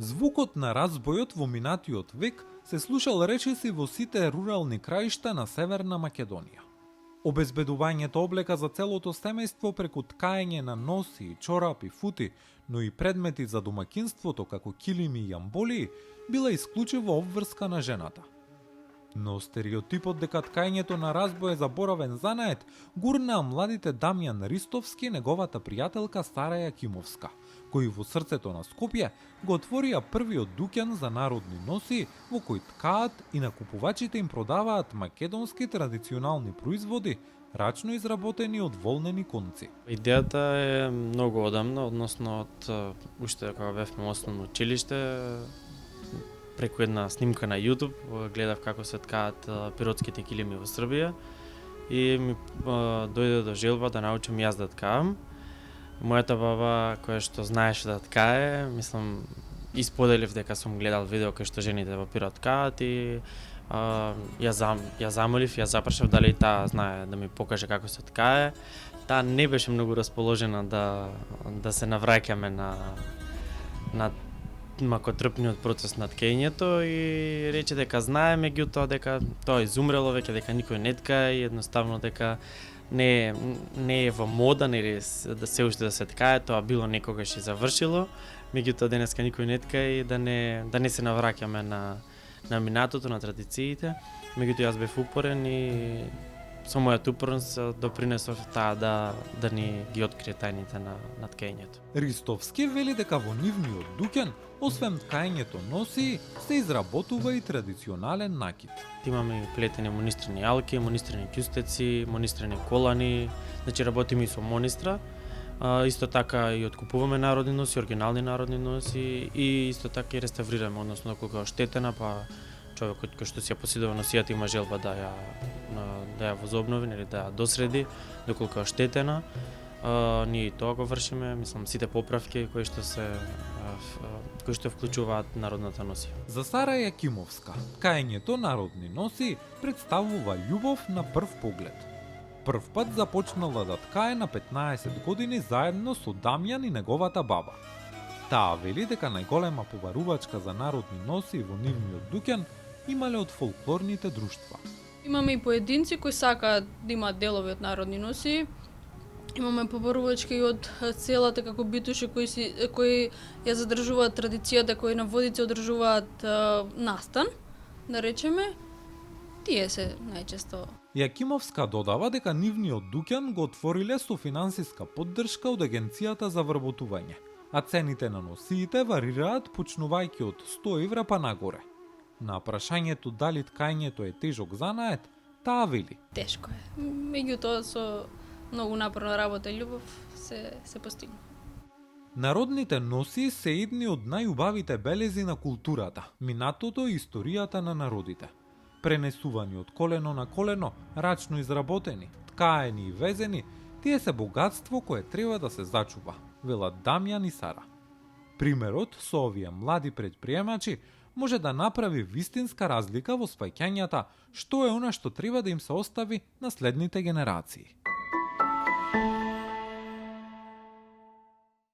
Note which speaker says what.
Speaker 1: Звукот на разбојот во минатиот век се слушал речиси во сите рурални краишта на Северна Македонија. Обезбедувањето облека за целото семејство преку ткаење на носи, чорапи, фути, но и предмети за домакинството како килими и амболии била исклучиво обврска на жената. Но стереотипот дека ткаењето на разбој е заборавен занает гурнаа младите Дамјан Ристовски и неговата пријателка Сара Јакимовска, кои во срцето на Скопје го отворија првиот дуќан за народни носи во кој ткаат и на купувачите им продаваат македонски традиционални производи, рачно изработени од волнени конци.
Speaker 2: Идејата е многу одамна, односно од уште кога бевме основно училиште, преку една снимка на YouTube гледав како се ткаат пиротските килими во Србија и ми дојде до желба да научам јас да ткаам. Мојата баба, која што знаеше да ткае, мислам, исподелив дека сум гледал видео кај што жените во Пирот ткаат и ја замолив, ја запрашав дали таа знае да ми покаже како се ткае. Таа не беше многу расположена да се навраќаме на макотрпниот процес на ткењето и рече дека знае, меѓутоа дека тоа изумрело веќе, дека никој не ткае и едноставно дека не е во мода, нели да се уште да се ткае, тоа било некогаш и завршило, меѓутоа денеска никој не ткае и да не се навраќаме на минатото, на традициите. Меѓутоа јас бев упорен и со мојот упорност допринесов таа да ни ги открие тајните на ткењето.
Speaker 1: Ристовски вели дека во нивниот дуќан, освен ткаењето носи, се изработува и традиционален накид.
Speaker 2: Имаме плетени монистрени алки, монистрени ќустеци, монистрени колани, значи работиме и со монистра. Исто така и откупуваме народни носи, оригинални народни носи и исто така и реставрираме, односно кога е оштетена, па човекот кој што си ја поседува носијата има желба да ја возобнови или да ја досреди доколку е оштетена. Ние и тоа го вршиме, мислам сите поправки кои што вклучуваат народната носија.
Speaker 1: За Сара Јакимовска, ткаењето народни носи представува љубов на прв поглед. Прв пат започнала да ткае на 15 години заедно со Дамјан и неговата баба. Таа вели дека најголема побарувачка за народни носи во нивниот дуќан имале од фолклорните друштва.
Speaker 3: Имаме и поединци кои сакаат да имаат делови од народни носи. Имаме побарувачки и од селата како битуши кои ја задржуваат традицијата, кои на водици одржуваат настан, да речеме. Тие се најчесто.
Speaker 1: Јакимовска додава дека нивниот дуќан го отвориле со финансиска поддршка од Агенцијата за вработување, а цените на носиите варираат почнувајќи од 100 евра па нагоре. На прашањето дали ткаењето е тежок занает, таа вели:
Speaker 3: Тешко е. Меѓутоа со многу напорна работа и љубов се постигна.
Speaker 1: Народните носи се едни од најубавите белези на културата, минатото и историјата на народите. Пренесувани од колено на колено, рачно изработени, ткаени и везени, тие се богатство кое треба да се зачува, велат Дамјан и Сара. Примерот со овие млади предприемачи може да направи вистинска разлика во сваќањата што е она што треба да им се остави на следните генерации.